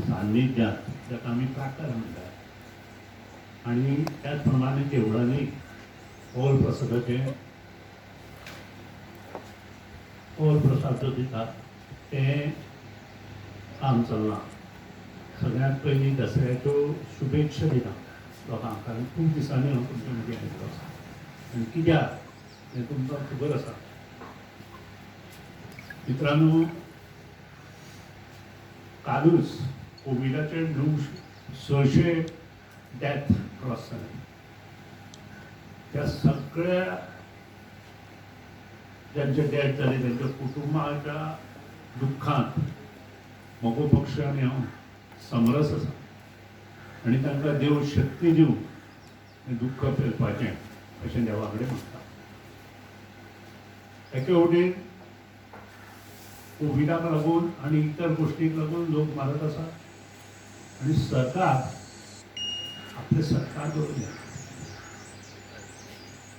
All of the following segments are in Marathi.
सान्निध्यात ज्याका आम्ही प्राकार म्हणतात आणि त्याच प्रमाणे देवळांनी ओल प्रसाद जो दितात ते काम चल्लां. सगळ्यात पयलीं दसऱ्याच्यो शुभेच्छा दिता लोकांक, कारण खूब दिसांनी हांव तुमच्या मदीं आयिल्लो आसा आनी कित्याक हें तुमकां खबर आसा. मित्रांनो, कालूच कोविडाचे 600 डेथ क्रॉस जाले. त्या सगळ्या ज्यांचे डेथ जाले त्यांच्या कुटुंबाच्या दुख्खांत म्हजो पक्ष आनी हांव समरस आसा आनी तांकां देव शक्ती दिवं हें दुख्ख पेलपाचें अशें देवा कडेन मागता. एके वटेन कोविडाक लागून आनी इतर गोश्टीक लागून लोक मारत आसा आनी सरकार आपले सत्कार करून घेता.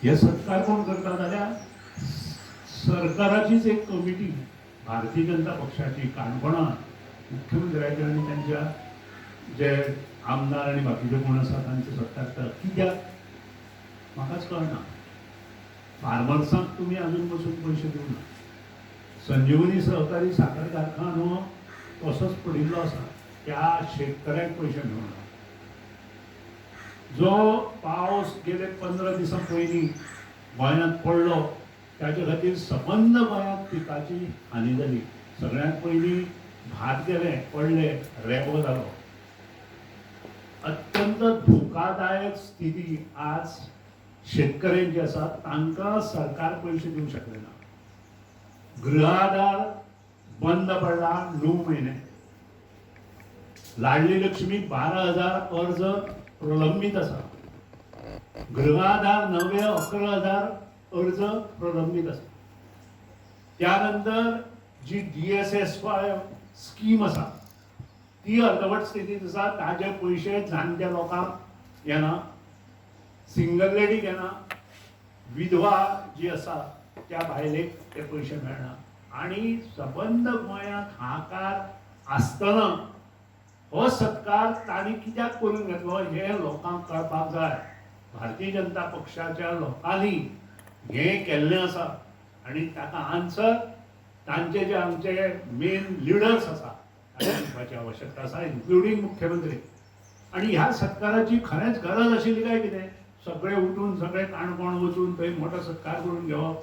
हे सत्कार कोण करता जाल्यार सरकाराचीच एक कमिटी भारतीय जनता पक्षाची काणकोणां मुख्यमंत्र्याचे आनी त्यांच्या जे आमदार आनी बाकीचे कोण आसा तांचे सत्कार करता. कित्याक म्हाकाच कळना. फार्मर्सांक तुमी अजून पसून पयशे दिवना. संजीवनी सहकारी साखर कारखानो तसोच पडिल्लो आसा, त्या शेतकऱ्याक पयशे मेळना. जो पावस गेले 15 दिसां पयलीं गोंयांत पडलो ताचे खातीर सबंद गोंयांत पिकाची हानी जाली. सगळ्यांत पयलीं भात गेले, पडले, रेबो जालो. अत्यंत धोकादायक स्थिती आज शेतकऱ्यांची आसा. तांकां सरकार पयशे दिवंक शकले ना. गृह आधार बंद पडला 9 म्हयने. लाडली लक्ष्मी 12,000 अर्ज प्रलंबित आसा. गृह आधार नवे 11,000 अर्ज प्रलंबित आसा. त्यानंतर जी DSS5 स्कीम आसा ती अर्धवट स्थितीत आसा. ताजे पयशे जाणट्या लोकांक येना, सिंगल लेडीक येना, विधवा जी आसा त्या बायलेक ते पयशे मेळना. आनी सबंद गोंयांत हाहाकार आसतना हो सत्कार तांणी कित्याक करून घेतलो हे लोकांक कळपाक जाय. भारतीय जनता पक्षाच्या लोकांनी हें केल्लें आसा आनी ताका आन्सर तांचे जे आमचे मेन लिडर्स आसा तांकां दिवपाची आवश्यकता आसा, इन्क्लुडींग मुख्यमंत्री. आनी ह्या सत्काराची खरेंच गरज आशिल्ली काय कितें? सगळे उठून सगळे काणकोण वचून थंय मोठो सत्कार करून घेवप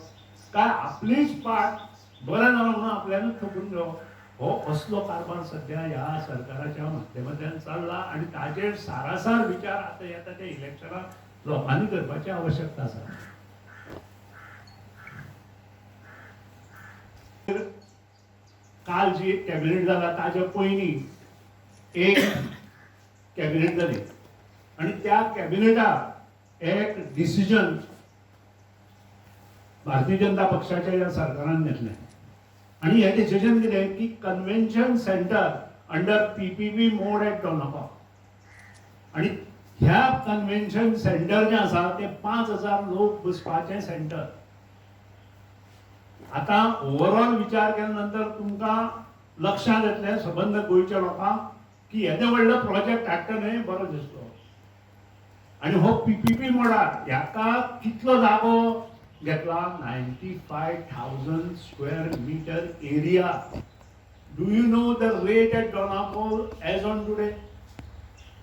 काय आपलीच पाट बरें ना म्हणून आपल्यानूच थोपून घेवप? हो असलो कारभार सध्या ह्या सरकाराच्या माध्यमांतल्यान चल्ला आनी ताचेर सारासार विचार आतां येता त्या इलेक्शनाक लोकांनी करपाची आवश्यकता आसा. काल जी कॅबिनेट जाला ताच्या पयलीं एक कॅबिनेट जाली आनी त्या कॅबिनेटाक एक डिसिजन भारतीय जनता पक्षाच्या ह्या सरकारान घेतलें. आनी हें डिसिजन कितें की convention centre under PPP mode at Dona Paula. आनी ह्या कन्वेन्शन सेंटर जें आसा तें 5,000 लोक बसपाचें सेंटर. आता ओवरऑल विचार केल्या नंतर तुमकां लक्षांत येतलें सबंद गोंयच्या लोकांक की येदे व्हडलो प्रोजेक्ट हाडटा न्हय बरो दिसलो. आनी हो PPP मोडार ह्याका कितलो जागो घेतला? 95,000 square metre area. Do you know the rate at Dona Paula as on today?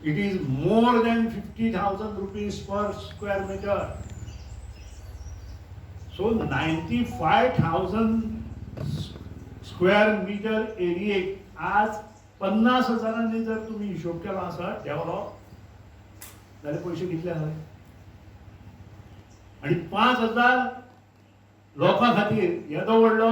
It is more than 50,000 rupees per square metre. So 95,000 square metre एरियेक आज 50,000 जर तुम्ही हिशोब केला आसा डेव्हलप जाल्यार पयशे कितले जाले? आनी 5,000 लोकां खातीर येदो व्हडलो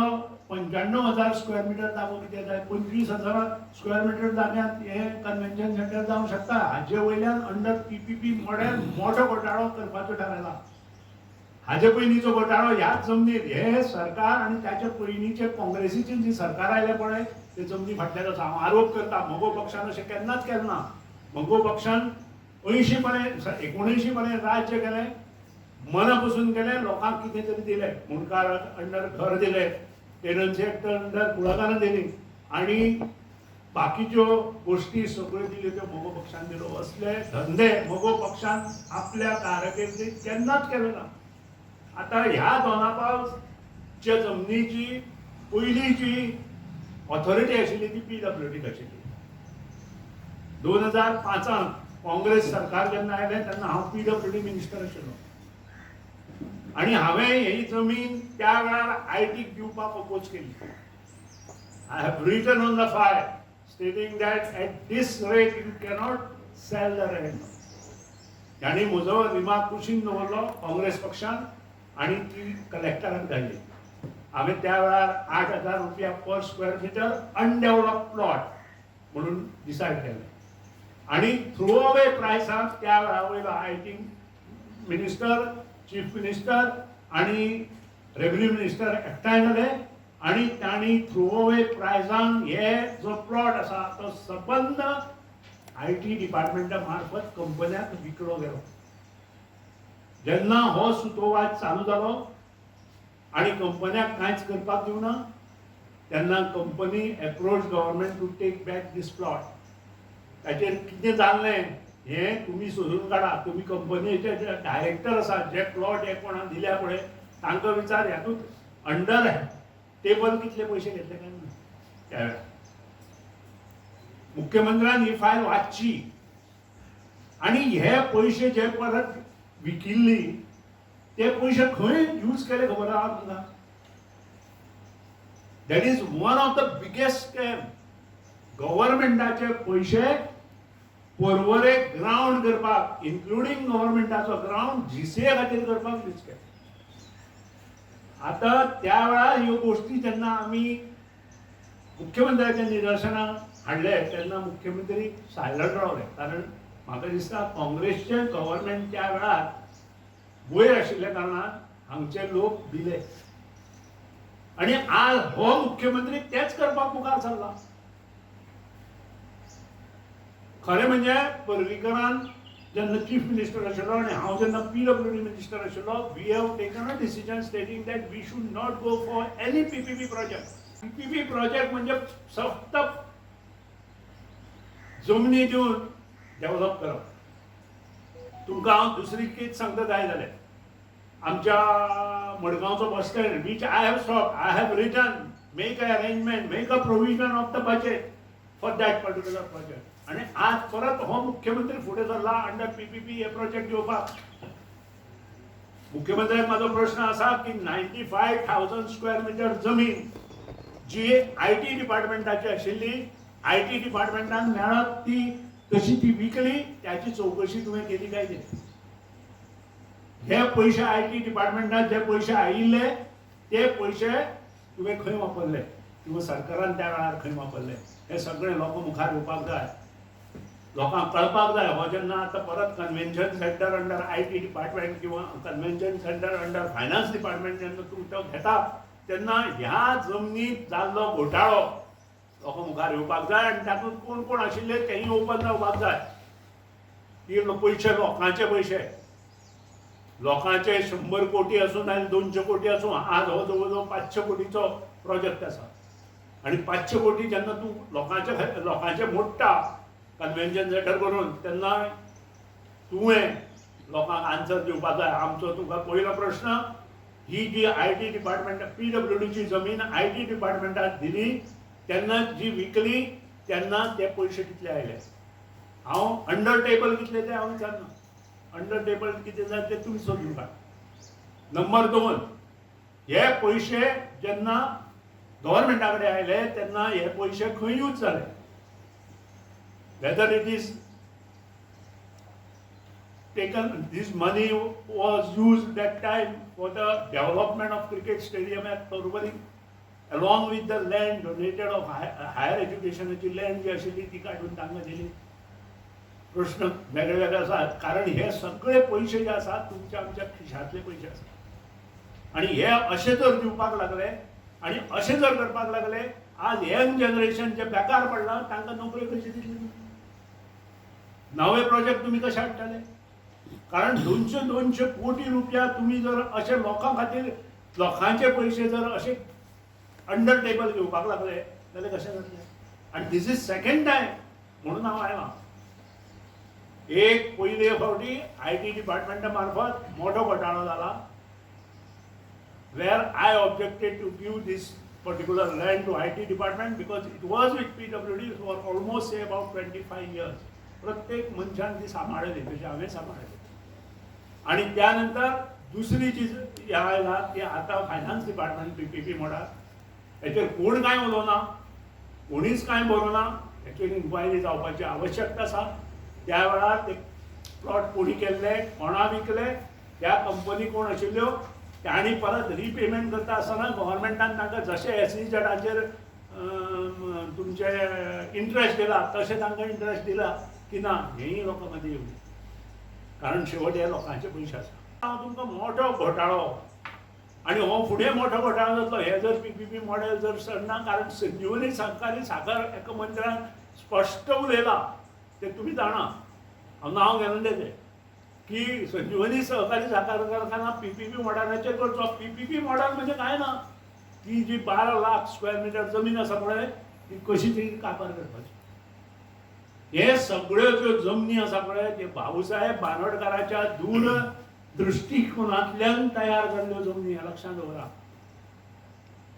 95,000 स्क्वेअर मीटर जागो कितें जाय? 25,000 स्क्वेअर मीटर जाग्यात हे कन्वेन्शन सेंटर जावंक शकता. हाजे वयल्यान अंडर PPP मॉडेल मोठो घोटाळो करपाचो थारायला. हाजे पयलींचो घोटाळो ह्याच जमनीर हे सरकार आनी त्याचे पयलींचे काँग्रेसीचे जी सरकार आयले पळय ते जमनी फाटल्यान आसा. हांव आरोप करता म्हगो पक्षान अशें केन्नाच केलें ना. म्हगो पक्षान 80 पर्यंत 79 पर्यंत राज्य केलें, मना पसून केलें, लोकांक कितें तरी दिलें. मुणकार अंडर घर दिलें, टेनन्सी एक्ट अंडर कुळागरां दिली आनी बाकीच्यो गोष्टी सगळ्यो दिल्यो त्यो मोगो पक्षान दिलो. असले धंदे मोगो पक्षान आपल्या कारकिर्दीत केन्नाच केले ना. आता ह्या दोनापावलच्या जमनीची पयली जी ऑथॉरिटी आशिल्ली ती PWD आशिल्ली. 2005 काँग्रेस सरकार जेन्ना आयलें तेन्ना हांव PWD मिनिस्टर आशिल्लो आनी हांवें ही जमीन त्या वेळार आयटीक दिवपाक प्रपोज केली. I have written on the file stating that at this rate you cannot sell the land. ताणी म्हजो रिमार्क कुशीन दवरलो काँग्रेस पक्षान आनी ती कलेक्टराक धाडली. हांवें त्या वेळार 8,000 रुपया पर स्क्वेअर मिटर अनडेव्हलप प्लॉट म्हणून डिसायड केलें आनी थ्रू अवे प्रायसाक त्या वेळा वयलो आयटी मिनिस्टर, चीफ मिनिस्टर आनी रेव्हेन्यू मिनिस्टर एकठांय जाले आनी तांणी थ्रू अवे प्रायसान हे जो प्लॉट आसा तो सबंद आयटी डिपार्टमेंटा मार्फत कंपन्याक विकलो गेलो. जेन्ना हो सुतोवाद चालू जालो आनी कंपन्याक कांयच करपाक दिवना तेन्ना company approach government to take back this plot. ताचेर कितें जाल्लें हें तुमी सोदून काडा. तुमी कंपनीचे जे डायरेक्टर आसा जे प्लॉट हे कोणाक दिल्या पळय तांकां विचार ह्यातूंत अंडर टेबल कितले पयशे घेतले काय ना. त्या वेळार मुख्यमंत्र्यान ही फायल वाचची आनी हे पयशे जे परत विकिल्ली ते पयशे खंय यूज केले खबर आहा तुमकां? That is one of the biggest scam. गव्हर्नमेंटाचे पयशे पर्वरे ग्राउंड करपाक इन्क्लुडींग गव्हर्नमेंटाचो ग्राउंड GCA खातीर करपाक यूज केले. आता त्या वेळार ह्यो गोष्टी जेन्ना आमी मुख्यमंत्र्याच्या निदर्शनाक हाडले तेन्ना मुख्यमंत्री सायलंट रावले. कारण म्हाका दिसता काँग्रेसचे गव्हर्नमेंट त्या वेळार वयर आशिल्ल्या कारणान हांगचे लोक दिले आनी आज हो मुख्यमंत्री तेच करपाक मुखार सरला. खरें म्हणजे पर्रीकरान जेन्ना चीफ मिनिस्टर आशिल्लो आनी हांव जेन्ना PWD मिनिस्टर आशिल्लो we have taken a decision stating that we should not go for any PPP project. PPP project म्हणजे फक्त जमनी दिवन डेव्हलप करप. तुमकां हांव दुसरी केस सांगता जाय जाल्यार आमच्या मडगांवचो bus stand which I have stop I have written make a arrangement make a provision of the budget for that particular project. आनी आज परत हो मुख्यमंत्री फुडें सरला अंडर PPP हे प्रोजेक्ट घेवपाक. मुख्यमंत्र्याक म्हाजो प्रश्न आसा की 95,000 स्क्वेअर मिटर जमीन जी आयटी डिपार्टमेंटाची आशिल्ली आयटी डिपार्टमेंटान मेळत ती कशी ती विकली त्याची चौकशी तुवें केली काय कितें? हे पयशे आयटी डिपार्टमेंटात जे पयशे आयिल्ले ते पयशे तुवें खंय वापरले किंवा सरकारान त्या वेळार खंय वापरले हे सगळे लोक मुखार येवपाक जाय. लोकांक कळपाक जाय. हो जेन्ना आतां परत convention centre under IT department किंवा convention centre under finance department जेन्ना तूं तो घेता तेन्ना ह्या जमनीत जाल्लो घोटाळो लोक मुखार येवपाक जाय आनी तातूंत कोण कोण आशिल्ले तेंय ओपन जावपाक जाय. ती पयशे लोकांचे पयशे लोकांचे 100 कोटी आसूं नाजाल्यार 200 कोटी आसूं आज हो जवळ जवळ 500 कोटीचो प्रोजेक्ट आसा आनी 500 कोटी जेन्ना तूं लोकांचे मोडटा कन्वेन्शन सेंटर करून तेन्ना तुवें लोकांक आन्सर दिवपाक जाय. आमचो तुका पयलो प्रश्न ही जी आयटी डिपार्टमेंट PWDची जमीन आयटी डिपार्टमेंटाक दिली तेन्ना जी विकली तेन्ना ते पयशे कितले आयले? हांव अंडर टेबल कितले ते हांव विचारना. अंडर टेबल कितें जाय ते तुमी सोदून काड. नंबर 2 हे पयशे जेन्ना गव्हर्नमेंटा कडेन आयले तेन्ना हे पयशे खंय यूज जाले? whether it is taken, this money was used that time for the development of cricket stadium at Torvali along with the land donated of higher education land जी आशिल्ली ती काडून तांकां दिली. प्रश्न वेगळे वेगळे आसात कारण हे सगळे पयशे जे आसात तुमच्या आमच्या खिशांतले पयशे आसात आनी हे अशें जर दिवपाक लागले आनी अशें जर करपाक लागले आज यंग जनरेशन जे बेकार पडला तांकां नोकरी कशी दितली? नवे प्रोजेक्ट तुम्ही कशे हाडटले? कारण 200 कोटी रुपया तुम्ही जर अशे लोकां खातीर लोकांचे पयशे जर अशे अंडर टेबल घेवपाक लागले जाल्यार कशें जातलें? आणि दिस इज सेकंड टाइम म्हणून हांव आयलां. एक पयले फावटी IT डिपार्टमेंटा मार्फत मोठो घोटाळो जाला, where I objected to give this particular land to IT department because it was with PWD for almost say about 25 years. प्रत्येक मनशान ती सांबाळली तशी हांवें सांबाळली. आणि त्यानंतर दुसरी जी आयला ती आता फायनान्स डिपार्टमेंट PPP मोडार हेचेर कोण कांय उलोवना, कोणीच कांय बरोवना. हेचेर इन्क्वायरी जावपाची आवश्यकता आसा. त्या वेळार ते प्लॉट कोणी केल्ले, कोणा विकले, त्या कंपनी कोण आशिल्ल्यो, तांणी परत रिपेमेंट करता आसतना गव्हर्मेंटान तांकां जशें SEZाचेर तुमचे इंट्रस्ट दिला तशें तांकां इंट्रस्ट दिला की ना, हेय लोकां मदीं येवं. कारण शेवट हे लोकांचे पयशे आसा. हांव तुमकां मोठो घोटाळो आनी हो फुडें मोठो घोटाळो जातलो हे जर PPP मॉडेल जर सरना. कारण संजीवनी सहकारी साखर एका मंत्र्यान स्पश्ट उलयलां, ते तुमी जाणा, हांव नांव घेवन तेजें, की संजीवनी सहकारी साखर कारखाना PPP मॉडेलाचेर करचो. PPP मॉडेल म्हणजे काय ना, ती जी 12 लाख स्क्वेअर मिटर जमीन आसा पळय ती कशी तरी काबार करपाची. हे सगळ्यो ज्यो जमनी आसा पळय ते भाऊसाहेब बांदोडकाराच्या दूर दृष्टिकोनांतल्यान तयार जाल्ल्यो जमनी, हे लक्षांत दवरा.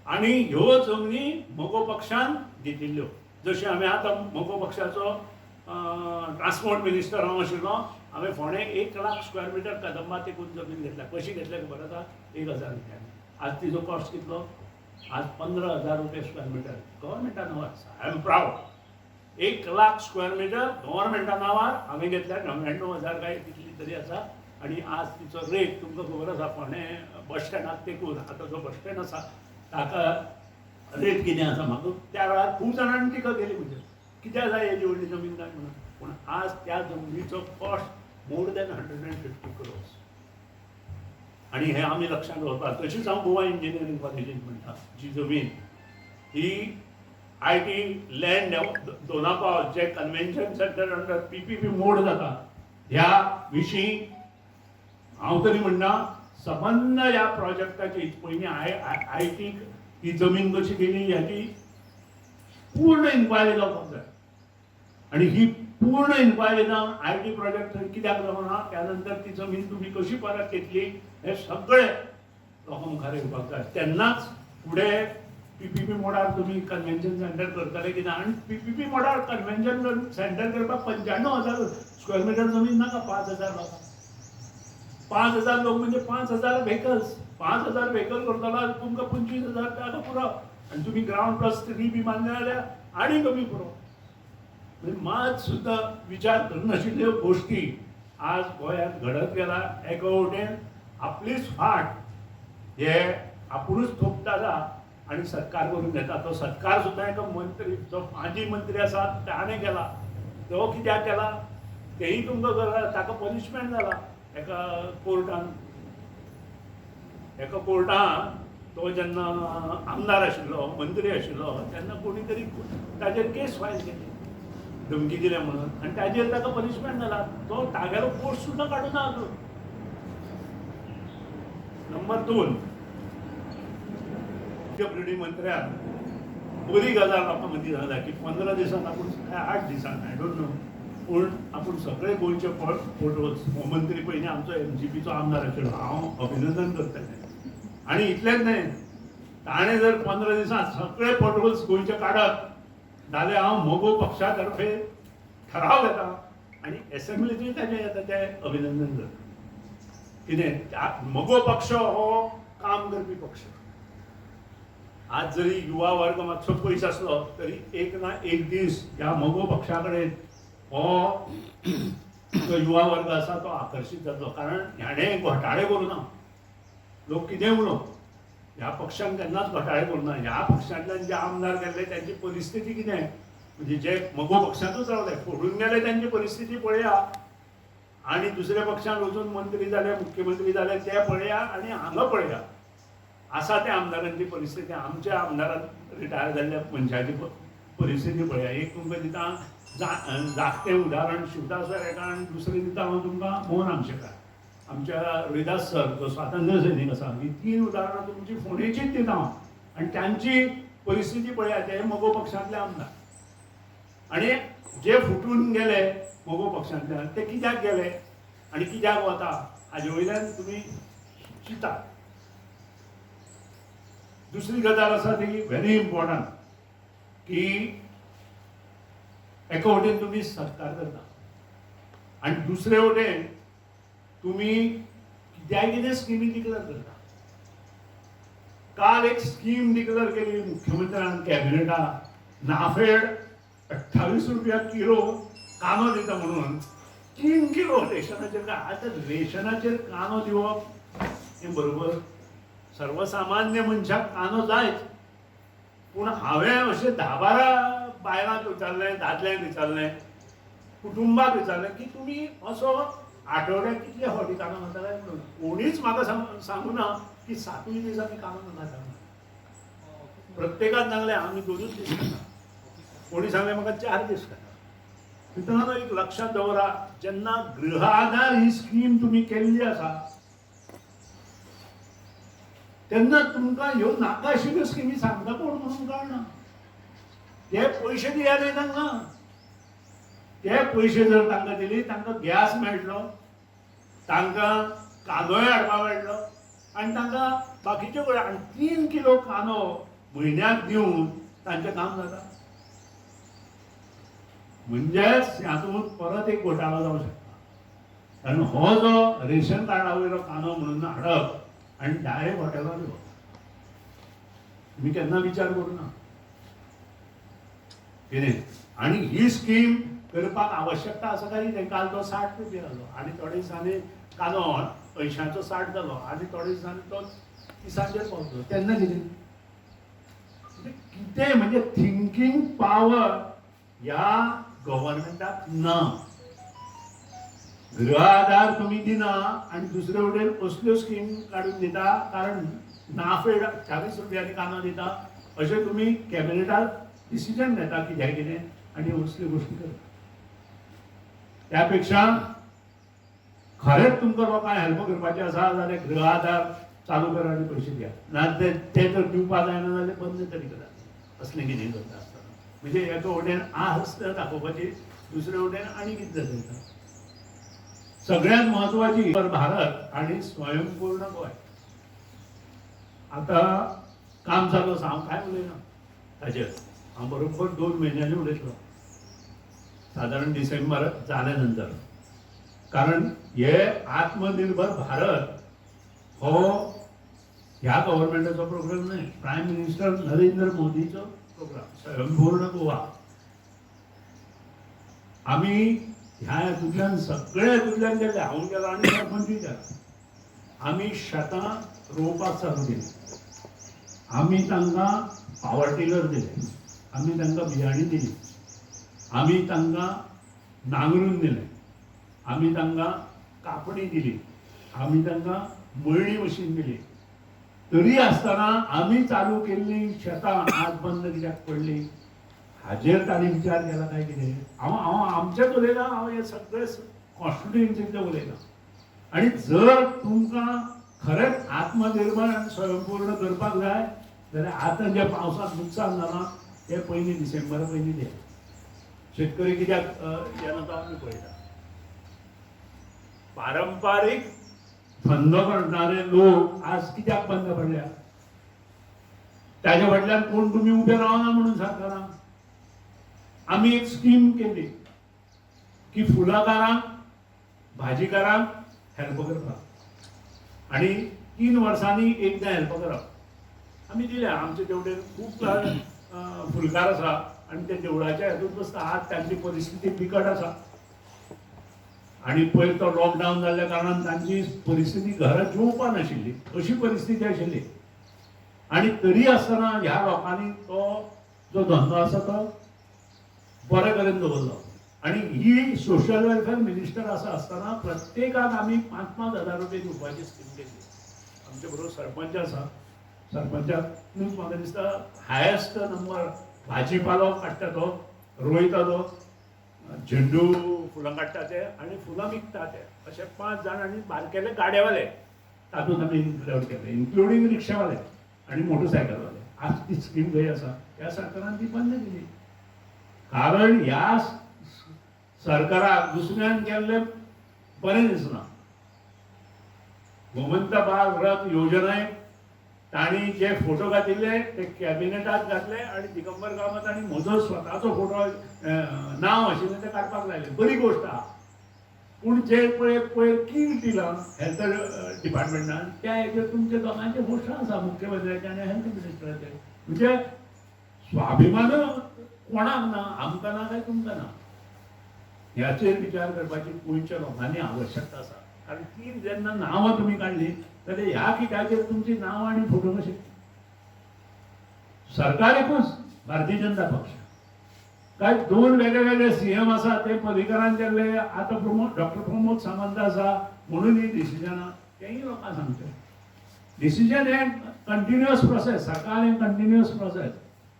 आनी ह्यो जमनी मोगो पक्षान घेतिल्ल्यो. जशें हांवें आतां मोगो पक्षाचो ट्रान्सपोर्ट मिनिस्टर हांव आशिल्लो, हांवें फोंडें 1 लाख स्क्वेअर मिटर कदंबा तेकून जमीन घेतल्या. कशी घेतल्या खबर आसा? 1000 रुपयांनी. आज तिजो कॉस्ट कितलो? आज 15,000 रुपये स्क्वेअर मिटर गव्हर्मेंटा नांवार आसा. I am proud. 1 lakh square metre गव्हर्मेंटा नांवार हांवें घेतल्या. 99,000 काय कितली तरी आसा. आणि आज तिचो रेट तुमकां खबर आसा, फोंडें बस स्टँडाक तेकून आतां जो बस स्टँड आसा ताका रेट कितें आसा. म्हाका त्या वेळार खूब जाणांनी टिका केली म्हणजे कित्याक जाय हेजी व्हडली जमीन जाय म्हणून. पूण आज त्या जमनीचो कॉस्ट मोर दॅन 150 crores. आणि हे आमी लक्षांत दवरपाक. तशीच हांव गोवा इंजिनियरींग कॉलेजींत म्हणटा, जी जमीन ही IT लँड दोनापावल जे कन्वेन्शन सेंटर अंडर PPP मोड जाता ह्या विशीं हांव तरी म्हणना संबंद ह्या प्रोजेक्टाची पयलीं IT ही जमीन कशी गेली ह्याची पूर्ण इन्क्वायरी जावपाक जाय. आणि ही पूर्ण इन्क्वायरी जावन IT प्रोजेक्ट कित्याक जावना, त्यानंतर ती जमीन तुम्ही कशी परत घेतली हे सगळे लोकां मुखार येवपाक जाय. तेन्नाच फुडें PPP मोडार तुम्ही कन्वेन्शन सेंटर करतले कितें. आणि PPP मोडार कन्वेन्शन सेंटर करपाक 95,000 स्क्वेअर मिटर जमीन नाका. 5,000 लोकांक 5,000 लोक म्हणजे 5,000 व्हेकल्स. 5,000 व्हेकल करतलो तुमकां 25,000 जागा पुरो. आणि तुम्ही ग्राउंड प्लस 3 बी बांदले जाल्यार आनी कमी पुरो. म्हणजे मात सुद्दां विचार करनाशिल्ल्यो गोश्टी आज गोंयांत घडत गेला. एका वटेन आपलीच फाट हे आपुणूच थोपता आणि सत्कार करून घेता. तो सत्कार सुद्दां एका मंत्री जो माजी मंत्री आसा ताणें केला. तो कित्याक केला तेही तुमकां कळटा. ताका पनिशमेंट जाला एका कोर्टान. तो जेन्ना आमदार आशिल्लो, मंत्री आशिल्लो तेन्ना कोणी तरी ताचेर केस फायल केली, धमकी दिल्या म्हणून. आनी ताचेर ताका पनिशमेंट जाला. तो तागेलो पोस्ट सुद्दां काडूना अजून. नंबर 2, PWD मंत्र्यान बरी गजाल लोकां मदीं जाल्या की 15 दिसान आपूण 8 दिसान आय डोंट नो, पूण आपूण सगळे गोंयचे फोटोज हो मंत्री पयलीं आमचो MGPचो आमदार आशिल्लो, हांव अभिनंदन करतलें. आनी इतलेंच न्हय, ताणें जर 15 दिसान सगळे फोटोज गोंयचे काडत जाल्यार हांव मोगो पक्षा तर्फे ठराव घेता आनी एसेंब्लीचें ताचें येता तें अभिनंदन करता. कितें मोगो पक्ष हो काम करपी पक्ष. आज जरी युवा वर्ग मातसो पयस आसलो तरी एक ना एक दीस ह्या मोगो पक्षा कडेन हो जो युवा वर्ग आसा तो आकर्शीत जातलो. कारण ह्याणें घोटाळे करूं ना. लोक कितें उलो, ह्या पक्षान केन्नाच घोटाळे करूं ना. ह्या पक्षांतल्यान जे आमदार गेल्ले त्यांची परिस्थिती कितें, म्हणजे जे मोगो पक्षांतूच रावले फोडून गेले त्यांची परिस्थिती पळया. आणि दुसऱ्या पक्षान वचून मंत्री जाले, मुख्यमंत्री जाले ते पळया. आणि हांगा पळया आसा त्या आमदारांची परिस्थिती, आमच्या आमदारान रिटायर जाल्ल्या मनशाची परिस्थिती पळया. एक तुमकां दिता धाकटें उदाहरण शिवदास वेरेकार, दुसरें दिता हांव तुमकां मोहन आमशेकार, आमच्या रोहिदास सर जो स्वातंत्र्य सैनीक आसा. ही 3 उदाहरणां तुमची फोंडेचीच दिता हांव. आनी तांची परिस्थिती पळया. ते मोगो पक्षांतले आमदार. आणि जे फुटून गेले मोगो पक्षांतल्यान ते कित्याक गेले आनी कित्याक वता हाजे वयल्यान तुमी चिंता. दुसरी गजाल आसा ती व्हेरी इम्पॉर्टंट की एका वटेन तुमी सत्कार करता आनी दुसरे वटेन तुमी कित्याय कितें स्किमी डिक्लेअर करता. काल एक स्कीम डिक्लेअर केली मुख्यमंत्र्यान कॅबिनेटाक, नाफेड 28 रुपया किलो कांदो दिता म्हणून 3 किलो रेशनाचेर. काय आता रेशनाचेर कांदो दिवप हे बरोबर? सर्वसामान्य मनशाक कांदो जायच, पूण हांवें अशें 10-12 बायलांक विचारलें, दादल्यांक विचारलें, कुटुंबाक विचारलें की तुमी असो आठवड्याक कितले फावटी कांदो खाता काय म्हणून. कोणीच म्हाका सांगूना की 7 दीस आमी कांदो खाता. प्रत्येकान सांगलें आमी 2 दीस खाता. कोणी सांगलें म्हाका 4 दीस खाता. मित्रांनो, एक लक्षात दवरा, जेन्ना गृह आधार ही स्कीम तुमी केल्ली आसा तेन्ना तुमकां ह्यो नाका आशिल्ल्यो स्किमी सांगता कोण म्हणून कळना. ते पयशे दियात तांकां. ते पयशे जर तांकां दिली, तांकां गॅस मेळटलो, तांकां कांदोय हाडपाक मेळटलो आनी तांकां बाकीच्यो गजाली. आनी 3 किलो कांदो म्हयन्याक दिवन तांचें काम जाता. म्हणजेच हातूंत परत एक घोटाळो जावंक शकता. कारण हो जो रेशन कार्डा वयलो कांदो म्हणून हाडप आनी डायरेक्ट हॉटेलार दिवप, तुमी केन्ना विचार करूना कितें. आनी ही स्कीम करपाक आवश्यकता आसा काय कितें? काल तो 60 रुपया जालो आनी थोडे दिसांनी कांदो 80चो 60 जालो आनी थोडे दिसांनी तो 30चेर पावतलो. तेन्ना कितें? कितें म्हणजे थिंकींग पावर ह्या गव्हर्नमेंटाक ना. गृह आधार तुम्ही दिना आणि दुसरे वटेन असल्यो स्कीम काढून दिता, कारण नाफेड 40 रुपयांनी कांदो दिता अशें तुमी कॅबिनेटाक डिसिजन घेता कित्याक कितें आनी असल्यो गोश्टी करता. त्यापेक्षा खरेंच तुमकां लोकांक हेल्प करपाचें आसा जाल्यार गृह आधार चालू करा आनी पयशे दिया. ना ते जर दिवपाक जायना जाल्यार बंद तरी करात. असलें कितें करता आसतना म्हणजे एका वटेन आस्त दाखोवपाची, दुसरे वटेन आनी कितें जाता. सगळ्यात महत्वाची भारत आणि स्वयंपूर्ण गोय. आता काम चालू आसा, हांव काय उलयना ताचेर. हांव बरोबर 2 म्हयन्यांनी उलयतलो, साधारण डिसेंबर जाले नंतर. कारण हे आत्मनिर्भर भारत हो ह्या गव्हर्नमेंटाचो प्रोग्राम न्हय, प्रायम मिनिस्टर नरेंद्र मोदीचो प्रोग्राम. स्वयंपूर्ण गोवा आम्ही ह्या हातूंतल्यान सगळे हातूंतल्यान गेले. हांव गेलो आनी सरपंचूय गेलो. आमी शेतां रोवपाक चालू केली. आमी तांकां पावर टिलर दिले, आमी तांकां बियाणी दिली, आमी तांकां नांगरून दिलें, आमी तांकां कापणी दिली, आमी तांकां मळणी मशीन दिली. तरी आसतना आमी चालू केल्ली शेतां आज बंद कित्याक पडली हाजेर तांणी विचार केला काय कितें? हांव आमचेच उलयतां, हांव हे सगळे कॉन्स्टिट्युएन्सींतले उलयतां. आनी जर तुमकां खरेंच आत्मनिर्भर आनी स्वयंपूर्ण करपाक जाय जाल्यार आतां जे पावसाक नुकसान जालां ते पयलीं डिसेंबरा पयलीं दे. शेतकरी कित्याक येना तो आमी पळयता. पारंपारीक धंदो करणारे लोक आज कित्याक बंद पडल्या? ताच्या फाटल्यान कोण तुमी उबे रावना म्हणून सरकाराक. आमी एक स्कीम केली की फुलाकारांक, भाजीकारांक हेल्प करपाक आनी 3 वर्सांनी एकदां हेल्प करप. आमी दिल्या. आमचे तेवटेन खूब फुलकार आसा आनी ते देवळाच्या हातूंत बसता. आज तांची परिस्थिती बिकट आसा आनी पयर तो लॉकडावन जाल्ल्या कारणान तांची परिस्थिती घरा जेवपा नाशिल्ली, अशी परिस्थिती आशिल्ली. आनी तरी आसतना ह्या लोकांनी तो जो धंदो आसा तो बरे तरेन दवरलो. आनी ही सोशल वेलफेअर मिनिस्टर आसा आसतना प्रत्येकाक आमी 5-5 हजार रुपया दिवपाची स्कीम केली. आमचे बरोबर सरपंच आसा. सरपंचाक म्हाका दिसता हायेस्ट नंबर भाजीपालो काडटा तो, रोयता तो, झेंडू फुलां काडटा ते आनी फुलां विकता ते, अशे 5 जाण आनी बारकेले गाड्यावाले तातूंत आमी इन्क्लूड केले, इन्क्लुडींग रिक्षावाले आनी मोटरसायकलवाले. आज ती स्कीम खंय आसा? ह्या सरकारान ती बंद केली. कारण ह्या सरकाराक दुसऱ्यान केल्ले बरें दिसना. गोमंतक रथ योजनेक तांणी जे फोटो घातिल्ले ते कॅबिनेटात घातले आणि दिगंबर कामत आणि म्हजो स्वताचो फोटो नांव आशिल्लें ते काडपाक लायले. बरी गोष्ट आहा. पूण जे पळय कील दिलां हेल्थ डिपार्टमेंटान त्या हेजेर तुमचे दोगांचे फोटो आसा, मुख्यमंत्र्याचे आनी हेल्थ मिनिस्टराचे. म्हणजे स्वाभिमान कोणाक ना, आमकां ना काय तुमकां ना. ह्याचेर विचार करपाची गोंयच्या लोकांनी आवश्यकता आसा. कारण ती जेन्ना नांवां तुमी काडली जाल्यार ह्या किटाचेर तुमची नांव आणि फोटो कशे. सरकार एकूच भारतीय जनता पक्ष. काय दोन वेगळे वेगळे सीएम आसा ते पर्रीकरान केल्ले. आतां डॉक्टर प्रमोद सावंत आसा म्हणून ही डिसिजनां तेंय लोकांक सांगचे. डिसिजन हे कंटिन्युअस प्रोसेस. सरकार हे कंटिन्युअस प्रोसेस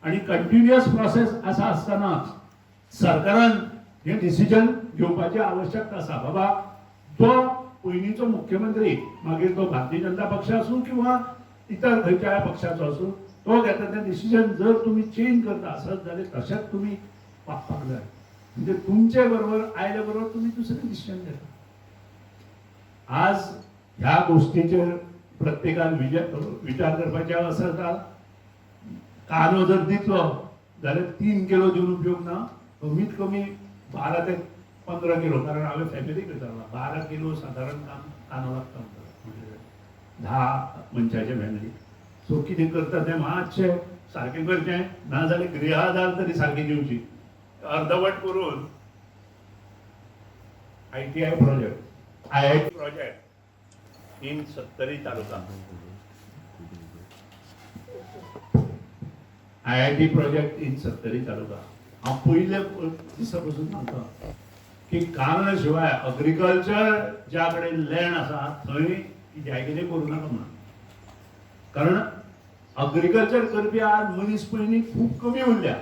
आणि कंटिन्युअस प्रोसेस आसा आसतना सरकारान हे डिसिजन घेवपाची आवश्यकता आसा. बाबा तो पयलींचो मुख्यमंत्री मागीर तो भारतीय जनता पक्ष आसूं किंवा इतर खंयच्याय पक्षाचो आसूं तो घेता तें डिसिजन जर तुम्ही चेंज करता आसत जाल्यार तशेंच तुम्ही वागपाक जाय. म्हणजे तुमचे बरोबर आयले बरोबर तुम्ही दुसरें डिसिजन घेता. आज ह्या गोष्टीचेर प्रत्येकान विचार करपाचे आसा. कांदो जर दितलो जाल्यार 3 किलो दिवन उपयोग ना. कमीत कमी 12 ते 15 किलो. कारण हांवें फॅमिली करतालो 12 किलो सादारण कांदो लागता. 10 मनशाचे फॅमिली. सो कितें करता तें मातशें सारकें करचें. ना जाल्यार गृहादार तरी सारकी दिवची. अर्धवट करून ITI project IIT project in 70 taluka. IIT project in 70 तालुका. हांव पयल्या दिसा पासून सांगता की कारण शिवाय अग्रिकल्चर ज्या कडेन लँड आसा थंय कित्याक कितें करूं नाका म्हणून. कारण अग्रिकल्चर करपी आज मनीस पयलीं खूब कमी उरल्या.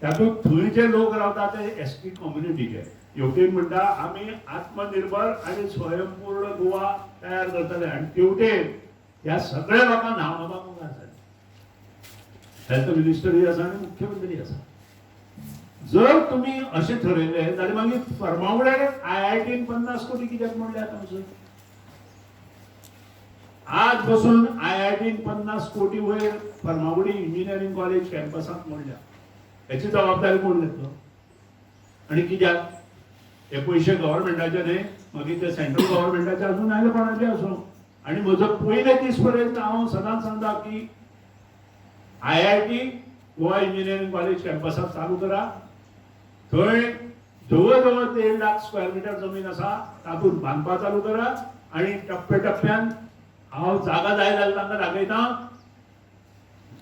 तातूंत थंय जे लोक रावता ते ST कम्युनिटीचे. हेवटेन म्हणटा आमी आत्मनिर्भर आणि स्वयंपूर्ण गोवा तयार करतले आणि तेवटेन ह्या सगळ्या लोकांक नांव नोंदवपाक जाय. हेल्थ मिनिस्टरूय आसा आणि मुख्यमंत्री आसा. जर तुम्ही असे ठरयले जाल्यार मागीर फर्मागुड्यार IITन 50 कोटी कित्याक म्हणल्यात आमचो. आज बसून IITन 50 कोटी वयर फर्मागुडी इंजिनियरिंग कॉलेज कॅम्पसाक म्हणल्या. याची जबाबदारी कोण घेतलो आणि कित्याक? हे पयशे गव्हर्नमेंटाचे न्हय, मागीर ते सेंट्रल गव्हर्नमेंटाचे आसूं नाजाल्यार कोणाचे आसूं. आणि म्हजो पयले दीस पर्यंत हांव सदांच सांगता की IIT गोवा इंजिनियरिंग कॉलेज कॅम्पसाक चालू करा. थंय जवळ जवळ 1.5 लाख स्क्वेअर मिटर जमीन आसा. तातूंत बांदपा चालू करा आणि टप्प्या टप्प्यान हांव जागा जाय जाल्यार तांकां दाखयता.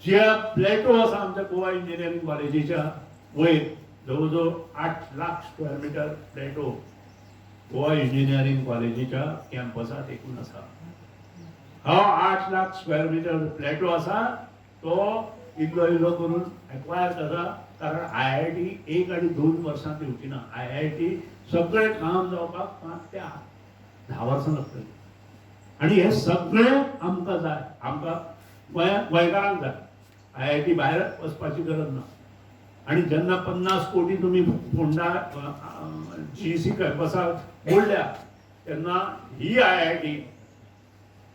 जे प्लेटो आसा आमच्या गोवा इंजिनियरिंग कॉलेजीच्या वयर जवळ जवळ 8 लाख स्क्वेअर मिटर प्लेटो गोवा इंजिनियरिंग कॉलेजीच्या कॅम्पसात एकूण आसा. हो 8 लाख स्क्वेअर मिटर प्लेटो आसा तो इल्लो इल्लो करून एक्वायर करा. कारण IIT 1 आणि 2 वर्सांत येवची ना. IIT सगळें काम जावपाक 5 ते 10 वर्सां लागतली. आणि हे सगळें आमकां जाय. आमकां गोंयकारांक जाय. IIT भायर वचपाची गरज ना. आणि जेन्ना 50 कोटी तुम्ही फोंडा GEC कॅम्पसाक मोडल्या तेन्ना ही IIT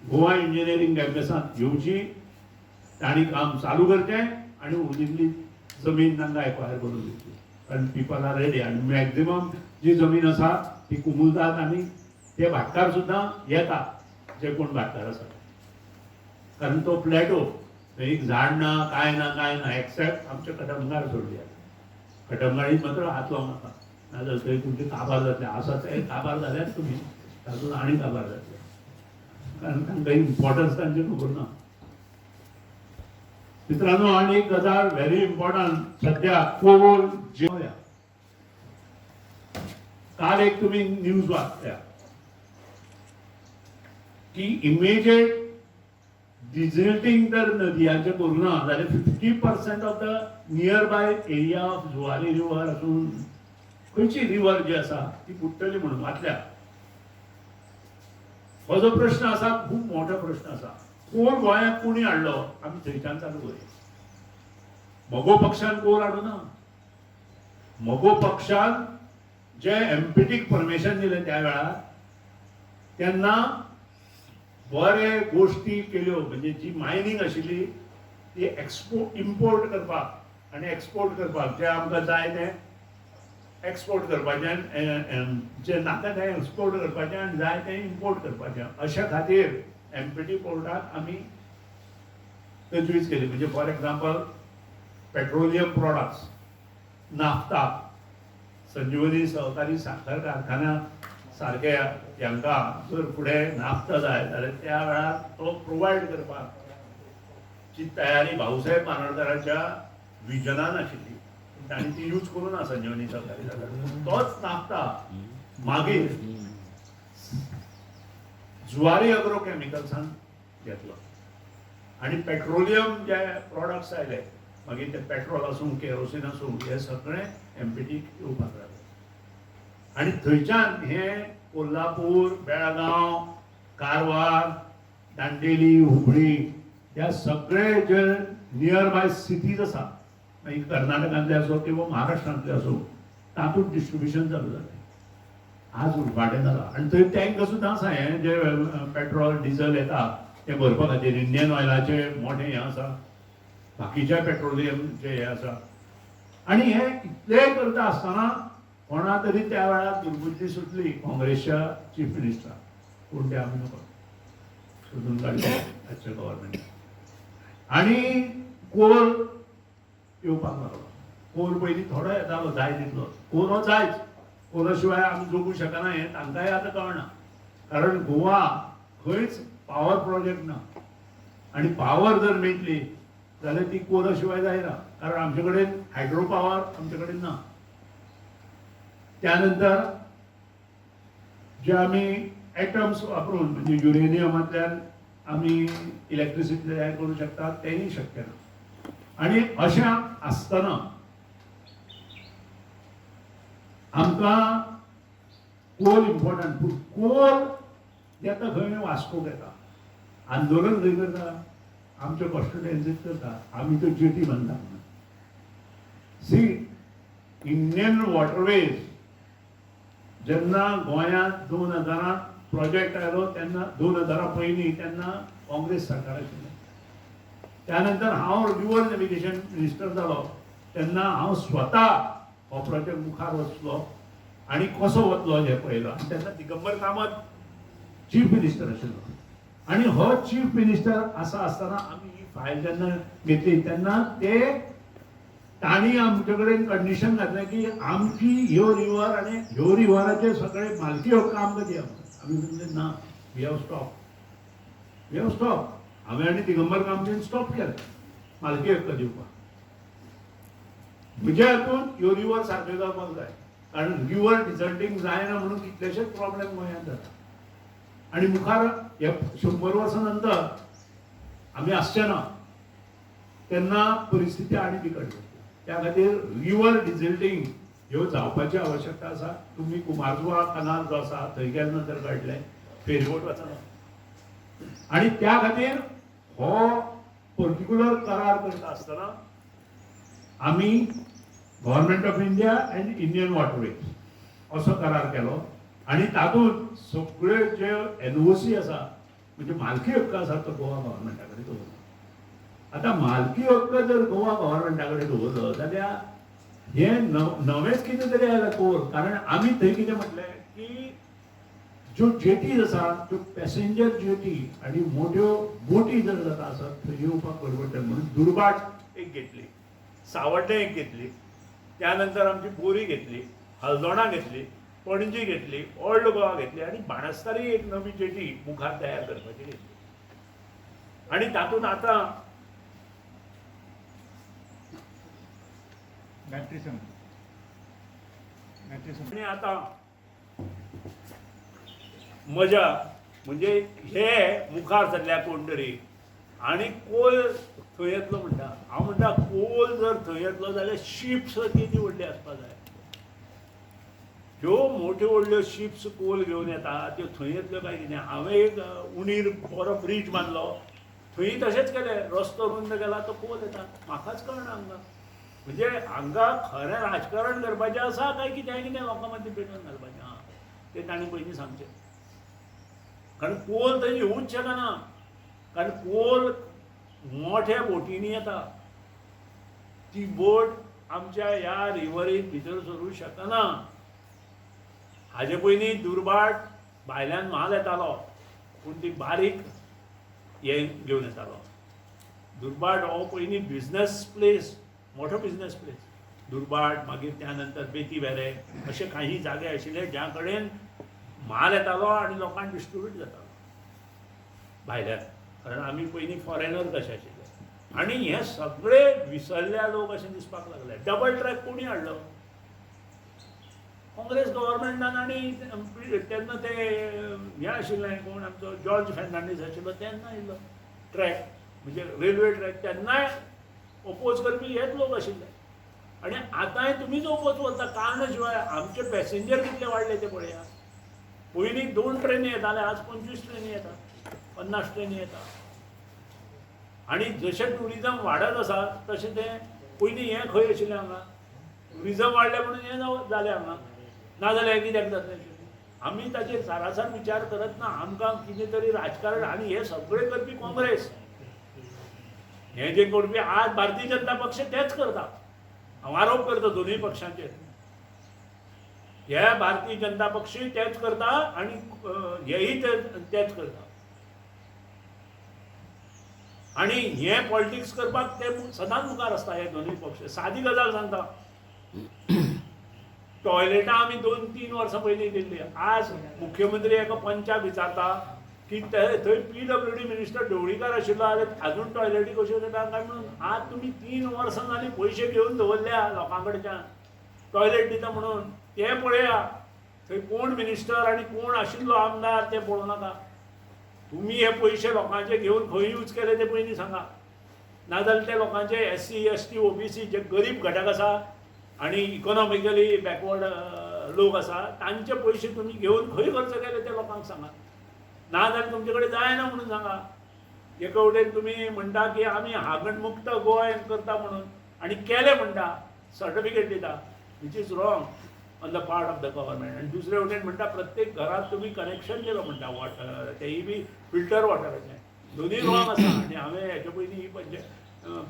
गोवा इंजिनियरिंग कॅम्पसांत येवची. तांणी काम चालू करचें आणि उरिल्ली जमीन तांकां एक्वायर करून दिवची. कारण पीपल आर रेडी. आणि मॅक्झिमम जी जमीन आसा ती कुमुलतात आणि ते भाटकार सुद्दां येतात जे कोण भाटकार आसा. कारण तो प्लेटो एक झाड ना काय ना एक्सेप्ट आमचे कटमगार सोडले. कटमगारीत मात्र हात लावूं नाका. नाजाल्यार थंय तुमचे काबार जातले. आसा ते काबार जाल्यार तुमी तातूंत आनी काबार जातले. कारण तांकां इम्पॉर्टन्स तांचे खबर ना. मित्रांनो आणि एक गजाल व्हेरी इम्पॉर्टंट सध्या कोल जेवया. काल एक तुम्ही न्यूज वाचल्या की इमिजिएट डिझल्टिंग जर नदयांचे करूं ना जाल्यार 50% of the near by area of Zuari river असून खंयची रिवर जी आसा ती बुडटली म्हणून वाचल्या. हो जो प्रश्न आसा खूब मोठो प्रश्न आसा. कोर गोंयांत कोणी हाडलो आमी थंयच्यान चालू करूया. भोगो पक्षान कोर हाडूं ना. मगो पक्षान जे एम्पिटीक परमिशन दिले त्या वेळार तेन्ना बरे गोष्टी केल्यो म्हणजे जी मायनिंग आशिल्ली ती इम्पोर्ट करपाक आनी एक्सपोर्ट करपाक जे आमकां जाय तें एक्सपोर्ट करपाचें जे नाका तें एक्सपोर्ट करपाचें आनी जाय तें इम्पोर्ट करपाचें अशा खातीर एम्पिटी कोर्टाक आमी तजवीज केली म्हणजे for example petroleum products naphtha संजीवनी सहकारी साखर कारखान्या सारख्या हांकां जर फुडें नाफ्ता जाय जाल्यार त्या वेळार तो प्रोवायड करपाक जी तयारी भाऊसाहेब बांदोडकरांच्या विजनान आशिल्ली तांणी ती यूज करूं ना संजीवनी सहकारी साखर तोच नाफ्ता मागीर जुवारी अग्रो केमिकल्सान घेतलो आनी पेट्रोलियम जे प्रोडक्ट्स आयले मागीर ते पेट्रोल आसूं केरोसीन आसूं हे सगळे एम्पिटीक येवपाक लागले आनी थंयच्यान हे कोल्हापूर बेळगांव कारवार दांडेली हुबळी ह्या सगळे जे नियर बाय सिटीज आसा मागीर कर्नाटकांतले आसूं किंवा महाराष्ट्रांतले आसूं तातूंत डिस्ट्रिब्युशन चालू जालें आज उडफाटें जाला आनी थंय टँक सुद्दां आसा हें जे पेट्रोल डिझल येता ते भरपा खातीर इंडियन ऑयलाचे मोठे हें आसा बाकीच्या पेट्रोलियम जे हे आसा आनी हे इतले करता आसतना कोणा तरी त्या वेळार दुर्बुद्धी सुटली काँग्रेसच्या चीफ मिनिस्टर पूण ते आमी नको सोदून काडले आजच्या गव्हर्मेंट आनी कोल येवपाक लागलो कोल पयलीं थोडो येतालो जाय तितलो कोल हो जायच कोला शिवाय आमी जगूं शकना हें तांकांय आतां कळना कारण गोवा खंयच पावर प्रोजेक्ट ना आनी पावर जर मेळटली जाल्यार ती कोला शिवाय जायना कारण आमचे कडेन हायड्रो पावर आमचे कडेन ना त्यानंतर जे आमी एटम्स वापरून म्हणजे युरेनियमांतल्यान आमी इलेक्ट्रिसिटी तयार करूं शकतात तेंय शक्य ना आनी अशें आसतना आमकां कोल इम्पॉर्टंट पूण कोल येता खंय वास्को घेता आंदोलन खंय करता आमचे कॉन्स्टिट्युएन्सीत करता आमी तो जेटी बांदता सी इंडियन वॉटरवेज जेन्ना गोंयांत 2000 प्रोजेक्ट आयलो तेन्ना 2000 पयलीं तेन्ना काँग्रेस सरकार आशिल्लें त्यानंतर हांव रिवर नॅविगेशन मिनिस्टर जालो तेन्ना हांव स्वता हो प्रोजेक्ट मुखार वचलो आनी कसो वतलो हें पळयलो आनी तेन्ना दिगंबर कामत चीफ मिनिस्टर आशिल्लो आनी हो चीफ मिनिस्टर आसा आसतना आमी ही फायल जेन्ना घेतली तेन्ना ते तांणी आमचे कडेन कंडिशन घातलें की आमची ह्यो रिवर आनी ह्यो रिवराचे सगळे मालकी हक्क आमकां दिया आमी म्हणलें ना वी हॅव स्टॉप हांवें आनी दिगंबर कामतीन स्टॉप केलें मालकी हक्क दिवपाक म्हज्या हातून ह्यो रिवर सारक्यो जावपाक जाय कारण रिवर डिजल्टींग जायना म्हणून कितलेशेच प्रॉब्लेम गोंयांत जाता आनी मुखार हे 100 वर्सां नंतर आमी आसचे ना तेन्ना परिस्थिती आनी बिकट जातली त्या खातीर रिवर डिजल्टींग ह्यो जावपाची आवश्यकता आसा तुमी कुमारजुवा कनाल जो आसा थंय गेले नंतर कळटलें फेरीबोट वचना आनी त्या खातीर हो पर्टिक्युलर करार करता आसतना आमी government of India end Indian waterways असो करार केलो आनी तातूंत सगळे जे एनओसी आसा म्हणजे मालकी हक्क आसा तो गोवा गव्हर्मेंटा कडेन दवरला आता मालकी हक्क जर गोवा गव्हर्मेंटा कडेन दवरलो जाल्यार हे नवेच कितें तरी आयला कोर कारण आमी थंय कितें म्हटलें की ज्यो जेटीज आसा त्यो पॅसेंजर जेटी आनी मोठ्यो बोटी जर जाता आसत थंय येवपाक परवडटा म्हणून दुर्बाट एक घेतली सावड्डें एक घेतली त्यानंतर आमची बोरी घेतली हलदोणा घेतली पणजी घेतली ओल्ड गोवा घेतली आनी बाणस्तारी एक नवी जेटी मुखार तयार करपाची घेतली आनी तातूंत आतां आनी आतां मजा म्हणजे हे मुखार सरल्या कोण तरी आनी कोल थंय येतलो म्हणटा हांव म्हणटा कोल जर थंय येतलो जाल्यार शिप्स कितें व्हडली आसपाक जाय ह्यो मोठ्यो व्हडल्यो शिप्स कोल घेवन येता त्यो थंय येतल्यो काय कितें हांवें एक उणीर बरो ब्रीज बांदलो थंय तशेंच केलें रस्तो रुंद केला तो कोल येता म्हाकाच कळना हांगा म्हणजे हांगा खरें राजकारण करपाचें आसा काय कितें कितें लोकां मदीं पेटोवन घालपाचें आहा तें ताणें पयलीं सांगचें. कारण कोल थंय येवूच शकना, कारण कोल मोठ्या बोटींनी येता. ती बोट आमच्या ह्या रिव्हरींत भितर सरूंक शकना. हाजे पयलीं दुर्बाट भायल्यान म्हाल येतालो, पूण ती बारीक हे घेवन येतालो. दुर्बाट हो पयलीं बिझनस प्लेस, मोठो बिझनस प्लेस. दुर्बाट, मागीर त्या नंतर बेतीवेरे असे काही जागे आशिल्ले ज्या कडेन म्हाल येतालो आनी लोकांक डिस्ट्रिब्यूट जातालो भायल्यान. कारण आमी पयलीं फॉरेनर कशे आशिल्ले आनी हे सगळे विसरल्या लोक अशें दिसपाक लागले. डबल ट्रॅक कोणी हाडलो? काँग्रेस गव्हर्मेंटान. आनी तेन्ना ते हे आशिल्लें कोण आमचो जॉर्ज फेर्नांडीस आशिल्लो तेन्ना आयिल्लो ट्रॅक, म्हणजे रेल्वे ट्रॅक. तेन्नाय ओपोज करपी हेच लोक आशिल्ले. आनी आतांय तुमीच ओपोज करता कारण शिवाय. आमचे पॅसेंजर कितले वाडले ते पळया. पयलीं 2 ट्रेनी येताले, आज 25 ट्रेनी येता, 50 ट्रेनी येता. आनी जशें ट्युरिजम वाडत आसा तशें तें पयलीं हें खंय आशिल्लें हांगा. ट्युरिजम वाडलें म्हणून हें जालें हांगा, नाजाल्यार हें कित्याक जातलें आशिल्लें. आमी ताचेर सारासर विचार करत ना. आमकां कितें तरी राजकारण आनी हे सगळें करपी काँग्रेस. हे जे करपी आज भारतीय जनता पक्ष तेच करता. हांव आरोप करता दोनूय पक्षांचेर. हे भारतीय जनता पक्षूय तेच करता आनी हेय तेच करता. आनी हे पॉलिटिक्स करपाक ते सदांच मुखार आसता हे दोनूय पक्ष. सादी गजाल सांगता, टॉयलेटां आमी 2-3 वर्सां पयलीं दिल्ली. आज मुख्यमंत्री एका पंचाक विचारता की थंय PWD मिनिस्टर ढवळीकर आशिल्लो जाल्यार आजून टॉयलेटी कश्यो जाता काय म्हणून. आज तुमी 3 वर्सां जालीं पयशे घेवन दवरल्या लोकां कडच्यान टॉयलेट दिता म्हणून. ते पळया, थंय कोण मिनिस्टर आनी कोण आशिल्लो आमदार ते पळोवं नाका. तुमी हे पयशे लोकांचे घेवन खंय यूज केले ते पयलीं सांगा. नाजाल्यार ते लोकांचे SC ST OBC जे गरीब घटक आसा आनी इकॉनॉमिकली बॅकवर्ड लोक आसा तांचे पयशे तुमी घेवन खंय खर्च केले ते लोकांक सांगा. नाजाल्यार तुमचे कडेन जायना म्हणून सांगा. एका वटेन तुमी म्हणटा की आमी हागणमुक्त गोंय करता म्हणून आनी केले म्हणटा, सर्टिफिकेट दिता, which is wrong on the part of the government. आनी दुसरे वटेन म्हणटा प्रत्येक घरात तुमी कनेक्शन दिलो म्हणटा वॉटर, तेय बी फिल्टर वॉटराचें. दोनूय रॉंग आसा. आनी हांवें हेचे पयलीं ही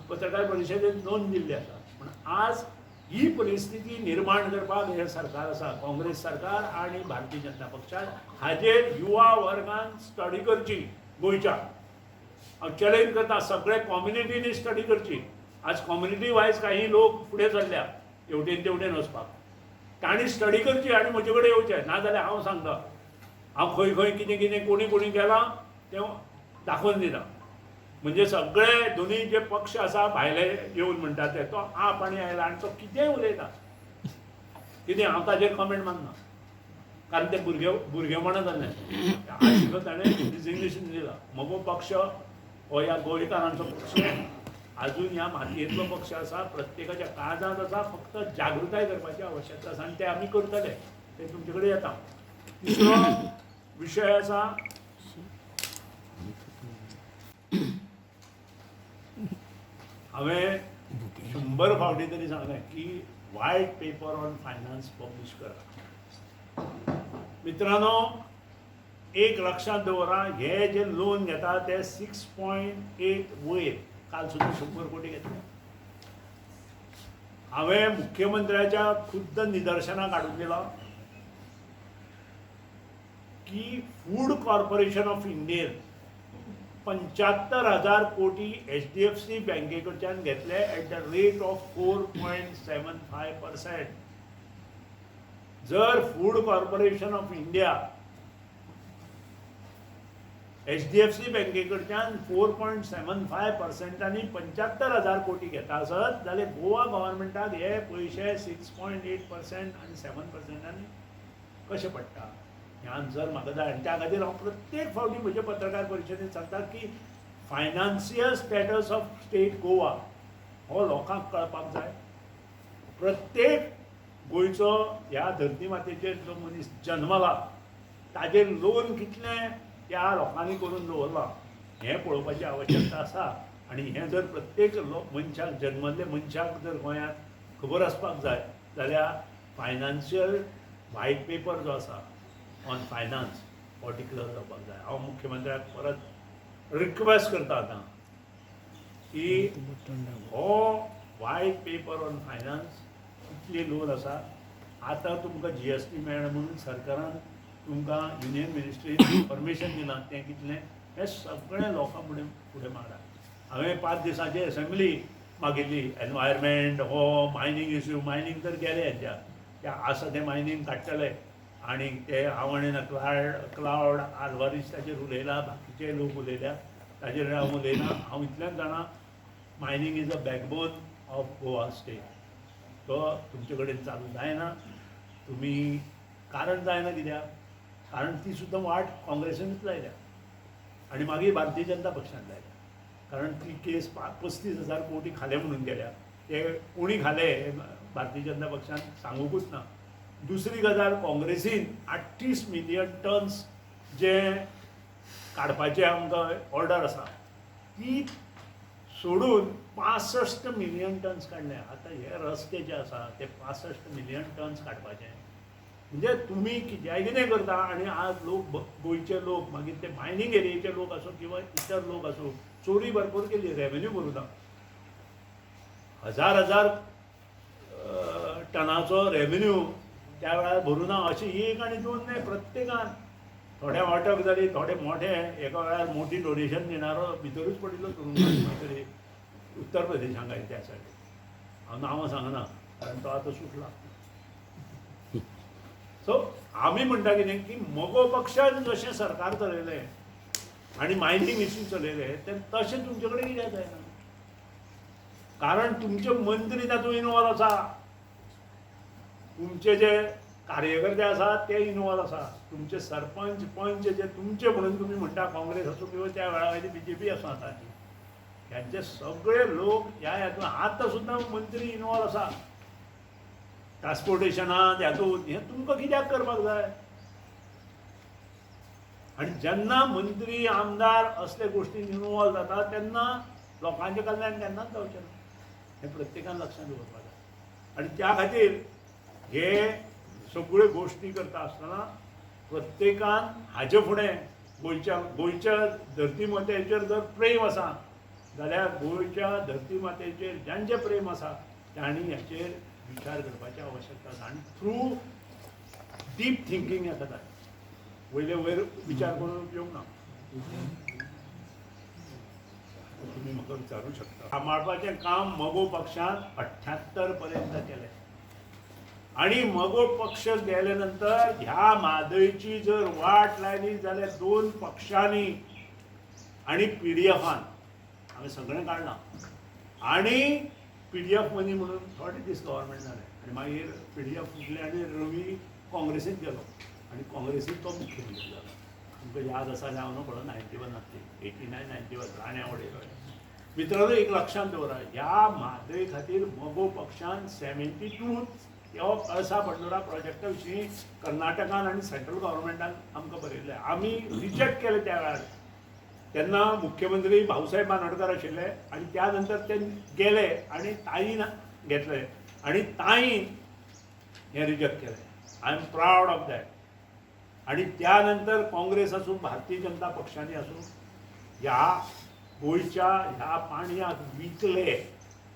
पत्रकार परिशदेंत नोंद दिल्ली आसा. पूण आज ही परिस्थिती निर्माण करपाक हे सरकार आसा, काँग्रेस सरकार आनी भारतीय जनता पक्षान. हाजेर युवा वर्गान स्टडी करची गोंयच्या. हांव चॅलेंज करता सगळे कॉम्युनिटीनी स्टडी करची. आज कॉम्युनिटी वायज काही लोक फुडें चल्ल्या हेवटेन तेवटेन वचपाक. तांणी स्टडी करची आनी म्हजे कडेन येवचें. नाजाल्यार हांव सांगता, हांव खंय खंय कितें कितें कोणी कोणी केलां तें दाखोवन दिता. म्हणजे सगळे दोनूय जे पक्ष आसा भायले येवन म्हणटा ते, तो आप आनी आयला आनी तो कितेंय उलयता. कितें हांव ताजेर कमेंट मारना, कारण ते भुरगेपणां जाल्लें. आशिल्लो ताणें रिजिग्नेशन दिलां. म्हजो पक्ष हो ह्या गोंयकारांचो पक्ष अजून ह्या मातयेंतलो पक्ष आसा, प्रत्येकाच्या काळजांत आसा. फक्त जागृताय करपाची आवश्यकता आसा आनी ते आमी करतले. ते तुमचे कडेन येता. तिसरो विशय आसा हांवें 100 फावटी तरी सांगलें की white paper on finance publish करा. मित्रांनो, एक लक्षात दवरा, हे जे लोन घेता ते 6.8 वयर, काल सुद्दां 100 कोटी घेतले. हांवें मुख्यमंत्र्याच्या खुद्द निदर्शनाक हाडून दिला की फूड कॉर्पोरेशन ऑफ इंडियेन 75,000 कोटी HDFC बँके कडच्यान घेतले एट द रेट ऑफ 4.75%. जर food corporation of India HDFC बँके कडच्यान 4.75% 75,000 कोटी घेता आसत जाल्यार गोवा गव्हर्मेंटाक हे पयशे 6.8% आनी 7% कशे पडटा. हे आन्सर म्हाका जाय. आनी त्या खातीर हांव प्रत्येक फावटी म्हज्या पत्रकार परिशदेंत सांगता की financial status of state Goa हो लोकांक कळपाक जाय. प्रत्येक गोंयचो ह्या धरती मातेचेर जो मनीस जल्मला ताजेर लोन कितलें त्या लोकांनी करून दवरलां हें पळोवपाची आवश्यकता आसा. आनी हें जर प्रत्येक मनशाक, जल्मल्ले मनशाक जर गोंयांत खबर आसपाक जाय जाल्यार फायनान्शियल व्हायट पेपर जो आसा ऑन फायनान्स हो डिक्लेअर जावपाक जाय. हांव मुख्यमंत्र्याक परत रिक्वेस्ट करता आतां की हो व्हायट पेपर ऑन फायनान्स कितली लोन आसा. आतां तुमकां GST मेळ्ळा म्हणून सरकारान तुमकां युनियन मिनिस्ट्रीन परमिशन दिलां तें कितलें हें सगळें लोकां फुडें मांडा. हांवें 5 दिसांची असेंब्ली मागिल्ली एनवायरमेंट हो मायनींग इश्यू. मायनींग तर गेले हेंच्या ते आसा तें मायनींग काडटले आनी ते आवडीन क्लावड आल्वारीस ताचेर उलयला, बाकीचे लोक उलयल्या ताचेर हांव उलयना. हांव इतलेंच जाणा mining is a backbone of Goa state. तो तुमचे कडेन चालू जायना. तुमी कारण जायना कित्याक कारण ती सुद्दां वाट काँग्रेसीनच लायल्या आनी मागीर भारतीय जनता पक्षान लायल्या. कारण ती केस 35,000 कोटी खाले म्हणून गेल्या. ते कोणी खाले भारतीय जनता पक्षान सांगूकूच ना. दुसरी गजाल काँग्रेसीन 38 मिलियन टन्स जे काडपाचे आमकां ऑर्डर आसा ती सोडून 65 मिलियन टन्स काडले. आतां हे रस्ते जे आसा ते 65 मिलियन टन्स काडपाचे म्हणजे तुमी कितें करता. आनी आज लोक गोंयचे लोक मागीर ते मायनींग एरियेचे लोक आसूं किंवा इतर लोक आसूं चोरी भरपूर केली, रेवेन्यू भरूना. हजार टनाचो रेवेन्यू त्या वेळार भरूना. अशें एक आनी दोन न्हय, प्रत्येकान थोडे अटक जाली, थोडे मोठे एका वेळार मोठी डोनेशन दिणारो भितरूच पडिल्लो तरी उत्तर प्रदेशाक त्या सायडीन. हांव नांवां सांगना कारण तो आतां सुटला. सो आमी म्हणटा कितें की मगो पक्षान जशें सरकार चलयलें आनी मायनींग इश्यू चलयले तें तशें तुमचे कडेन कित्याक जायना. कारण तुमचे मंत्री तातूंत इनवॉल्व आसा, तुमचे जे कार्यकर्ते आसा ते इनवॉल्व आसा, तुमचे सरपंच पंच जे तुमचे म्हणून तुमी म्हणटा काँग्रेस आसूं किंवा त्या वेळा वयली BJP आसूं आतांची ह्यांचे सगळे लोक ह्या हातूंत आतां सुद्दां मंत्री इनवॉल्व आसा. ट्रान्सपोर्टेशनांत हातूंत हें तुमकां कित्याक करपाक जाय. आनी जेन्ना मंत्री आमदार असले गोश्टीन इनवॉल्व जाता तेन्ना लोकांचें कल्याण केन्नाच जावचें ना. हें प्रत्येकान लक्षांत दवरपाक जाय. आनी त्या खातीर हे सगळ्यो गोश्टी करता आसतना प्रत्येकान हाचे फुडें गोंयच्या धरती मातेचेर जर प्रेम आसा जाल्यार गोंयच्या धरती मातेचेर ज्यांचें प्रेम आसा तांणी हाचेर विचार करपाची आवश्यकता आसा. आनी थ्रू डीप थिंकींग येता जाय. वयले वयर विचार करून उपयोग ना. तुम्ही म्हाका विचारूं शकता. सांबाळपाचें काम मगो पक्षान 78 पर्यंत केलें आनी मगो पक्ष गेले नंतर ह्या म्हादयची जर वाट लायली जाल्यार 2 पक्षांनी आनी PDFान हांवें सगळें काडलां आनी PDF मनी म्हणून थोडे दीस गव्हर्मेंट जालें आनी मागीर PDF फुटलें आनी रवी काँग्रेसींत गेलो आनी काँग्रेसींत तो मुख्यमंत्री जालो. तुमकां याद आसा जाल्यार हांव पळय 91 89 91 राणे आवडे मित्रांनो एक लक्षांत दवरा. ह्या म्हादय खातीर मगो पक्षान 72 हो कळसा बंडोरा प्रोजेक्टा विशीं कर्नाटकान आनी सेंट्रल गव्हर्मेंटान आमकां बरयलें. आमी रिजेक्ट केलें त्या वेळार. तेन्ना मुख्यमंत्री भाऊसाहेब बांदोडकर आशिल्ले आनी त्या नंतर ते गेले आनी ताईन घेतले आनी ताईन हें रिजेक्ट केलें. I am proud of that. आनी त्या नंतर काँग्रेस आसूं भारतीय जनता पक्षांनी आसूं ह्या गोंयच्या ह्या पाणयाक विकले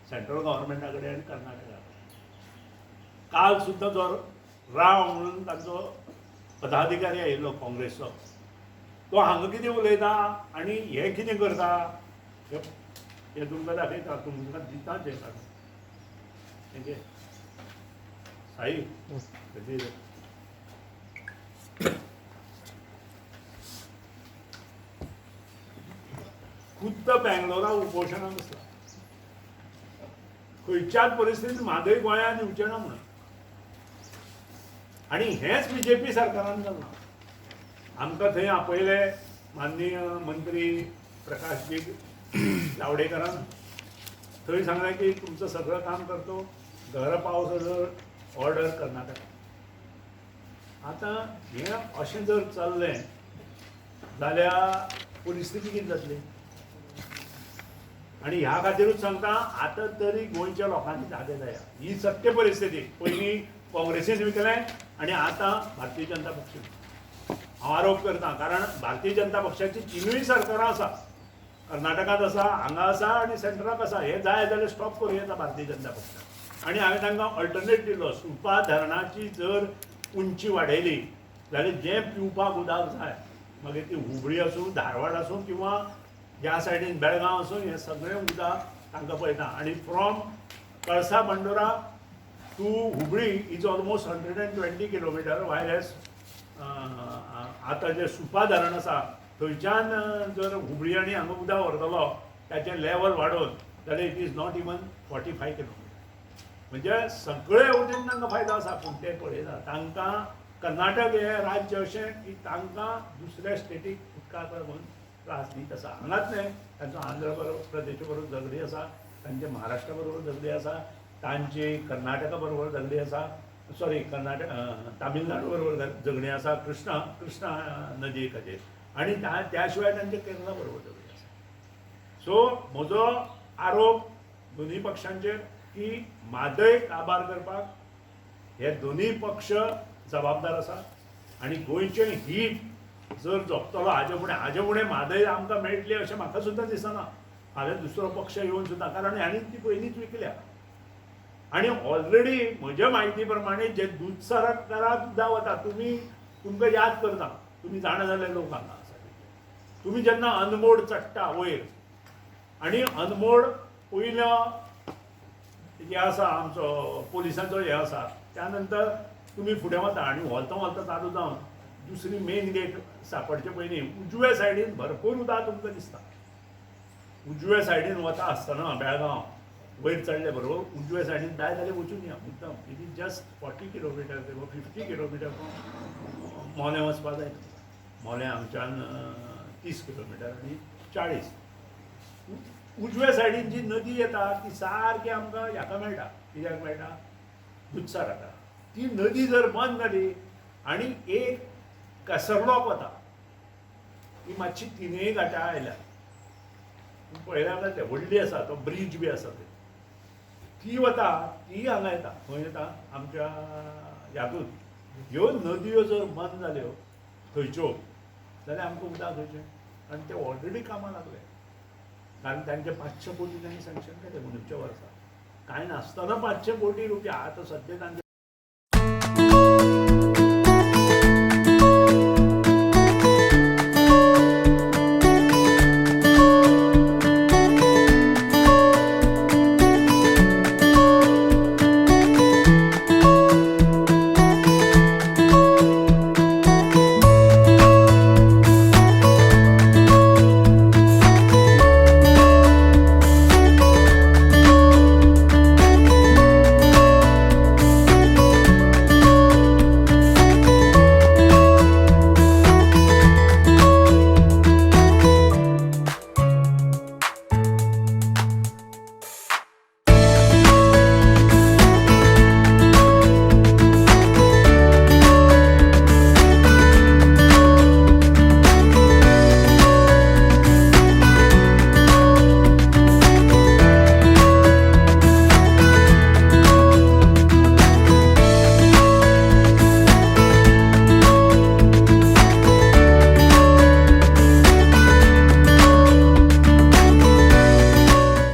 सेंट्रल गव्हर्मेंटा कडेन आनी कर्नाटका कडेन. काल सुद्दां जो राव म्हणून तांचो पदाधिकारी आयिल्लो काँग्रेसचो तो हांगा कितें उलयता आनी हे कितें करता हे तुमकां दाखयता. तुमकां दिता तें तेंगे साई खुद्द बेंगलोरा उपोशणाक आसला. खंयच्याच परिस्थितींत म्हादय गोंयांत येवचें ना म्हणून. आनी हेंच BJP सरकारान जालां. आमकां थंय आपयले माननीय मंत्री प्रकाशजी जावडेकरान. थंय सांगलें की तुमचं सगळं काम करतो, घर पावस ऑर्डर कर्नाटका. आतां हें अशें जर चल्लें जाल्यार परिस्थिती कितें जातली. आणि ह्या खातीरूच सांगता आतां तरी गोंयच्या लोकांनी जागे जाया ही सत्य परिस्थिती. पयलीं काँग्रेसीन विकलें आनी आतां भारतीय जनता पक्ष. हांव आरोप करता कारण भारतीय जनता पक्षाची तिनूय सरकारां आसा. कर्नाटकांत आसा, हांगा आसा आनी सेंट्रलाक आसा. हे जाय जाल्यार स्टॉप करूं येता भारतीय जनता पक्षाक. आनी हांवें तांकां अल्टरनेट दिलो. सुपा धरणाची जर उंची वाडयली जाल्यार जें पिवपाक उदक जाय मागीर ती हुबळी आसूं, धारवाड आसूं किंवा ह्या सायडीन बेळगांव आसूं, हें सगळें उदक तांकां पळयता. आनी from Kalasa Bandora to Hubli is almost 120 kilometre. वायल एज आतां जें सुपा धरण आसा थंयच्यान जर हुबळी आनी हांगा उदक व्हरतलो ताचें लेवल वाडोवन जाल्यार it is not even 45 kilometre. म्हणजे सगळे वटेन तांकां फायदो आसा. पूण ते पळयता तांकां कर्नाटक हें राज्य अशें की तांकां दुसऱ्या स्टेटीक उदकाक लागून त्रास दीत आसा. हांगाच न्हय, तांचो आंध्र प्रदेशा बरोबर झगडी आसा, तांचे महाराष्ट्रा बरोबर झगडी आसा, तांची कर्नाटका बरोबर झगडी आसा, सॉरी कर्नाटक तामिळनाडू बरोबर झगडी आसा कृष्णा नदी खातीर. आनी त्या शिवाय तांचे केरला बरोबर झगडी आसा. सो म्हजो आरोप दोनूय पक्षांचेर की म्हादय काबार करपाक हे दोनूय पक्ष जबाबदार आसा. आनी गोंयचें हीत जर जगतलो हाजे फुडें म्हादय आमकां मेळटली अशें म्हाका सुद्दां दिसना. हांवें दुसरो पक्ष येवन सुद्दां कारण हांणी ती पयलींच विकल्या. आनी ऑलरेडी म्हज्या म्हायती प्रमाणे जे दूदसागराक सुद्दां वता तुमकां याद करता, तुमी जाणा जाल्यार लोक हांगा आसा. तुमी जेन्ना अनमोड चडटा वयर आनी अनमोड पयलो हे आसा आमचो पुलिसांचो हे आसा, त्या नंतर तुमी फुडें वता आनी वलता चालू जावन दुसरी मेन गेट सांपडचे पयलीं उजव्या सायडीन भरपूर उदक तुमकां दिसता. उजव्या सायडीन वता आसतना बेळगांव वयर चडले बरोबर उजव्या सायडीन जाय जाल्यार वचून या मुद्दम. इट इज जस्ट 40 किलोमिटर किंवा 50 किलोमिटर मोल्या वचपाक जाय. मोल्या हांगच्यान 30 किलोमिटर आनी 40. उजव्या सायडीन जी नदी येता ती सारकी आमकां हाका मेळटा. कित्याक मेळटा? दुधसागराक. ती नदी जर बंद जाली आनी एक कसरलोक वता, ती मातशी तिनूय घाटां आयल्या. पळयल्या जाल्यार ते व्हडली आसा, तो ब्रीज बी आसा ते. ती वता, ती हांगा येता. खंय येता? आमच्या ह्यातून. ह्यो नदयो जर बंद जाल्यो थंयच्यो जाल्यार आमकां उदक खंयचें? आनी ते ऑलरेडी कामां लागले. कारण तांचे 500 कोटी तांणी सँक्शन केले म्हणूनच्या वर्सा. कांय नासतना 500 कोटी रुपया. आतां सद्या तांचे